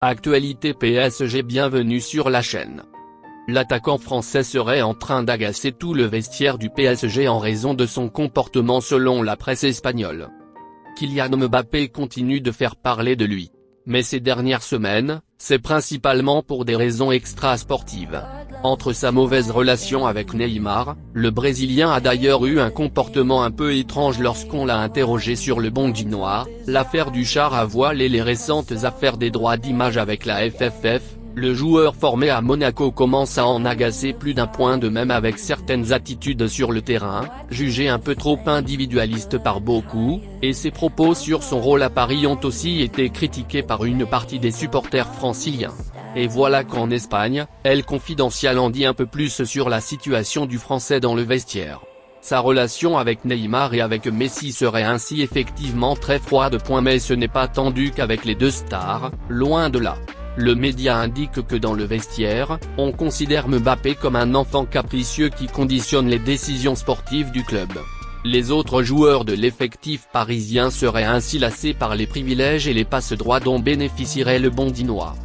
Actualité PSG. Bienvenue sur la chaîne. L'attaquant français serait en train d'agacer tout le vestiaire du PSG en raison de son comportement selon la presse espagnole. Kylian Mbappé continue de faire parler de lui. Mais ces dernières semaines, c'est principalement pour des raisons extra-sportives. Entre sa mauvaise relation avec Neymar, le Brésilien a d'ailleurs eu un comportement un peu étrange lorsqu'on l'a interrogé sur le Bondinois. L'affaire du char a voilé les récentes affaires des droits d'image avec la FFF. Le joueur formé à Monaco commence à en agacer plus d'un point, de même avec certaines attitudes sur le terrain, jugées un peu trop individualistes par beaucoup, et ses propos sur son rôle à Paris ont aussi été critiqués par une partie des supporters franciliens. Et voilà qu'en Espagne, El Confidencial en dit un peu plus sur la situation du Français dans le vestiaire. Sa relation avec Neymar et avec Messi serait ainsi effectivement très froide. Mais ce n'est pas tendu qu'avec les deux stars, loin de là. Le média indique que dans le vestiaire, on considère Mbappé comme un enfant capricieux qui conditionne les décisions sportives du club. Les autres joueurs de l'effectif parisien seraient ainsi lassés par les privilèges et les passe-droits dont bénéficierait le Bondinois.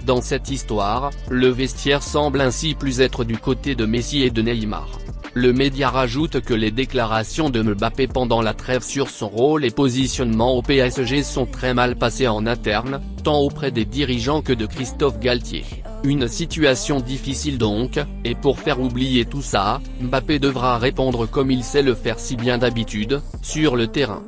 Dans cette histoire, le vestiaire semble ainsi plus être du côté de Messi et de Neymar. Le média rajoute que les déclarations de Mbappé pendant la trêve sur son rôle et positionnement au PSG sont très mal passées en interne, tant auprès des dirigeants que de Christophe Galtier. Une situation difficile donc, et pour faire oublier tout ça, Mbappé devra répondre comme il sait le faire si bien d'habitude, sur le terrain.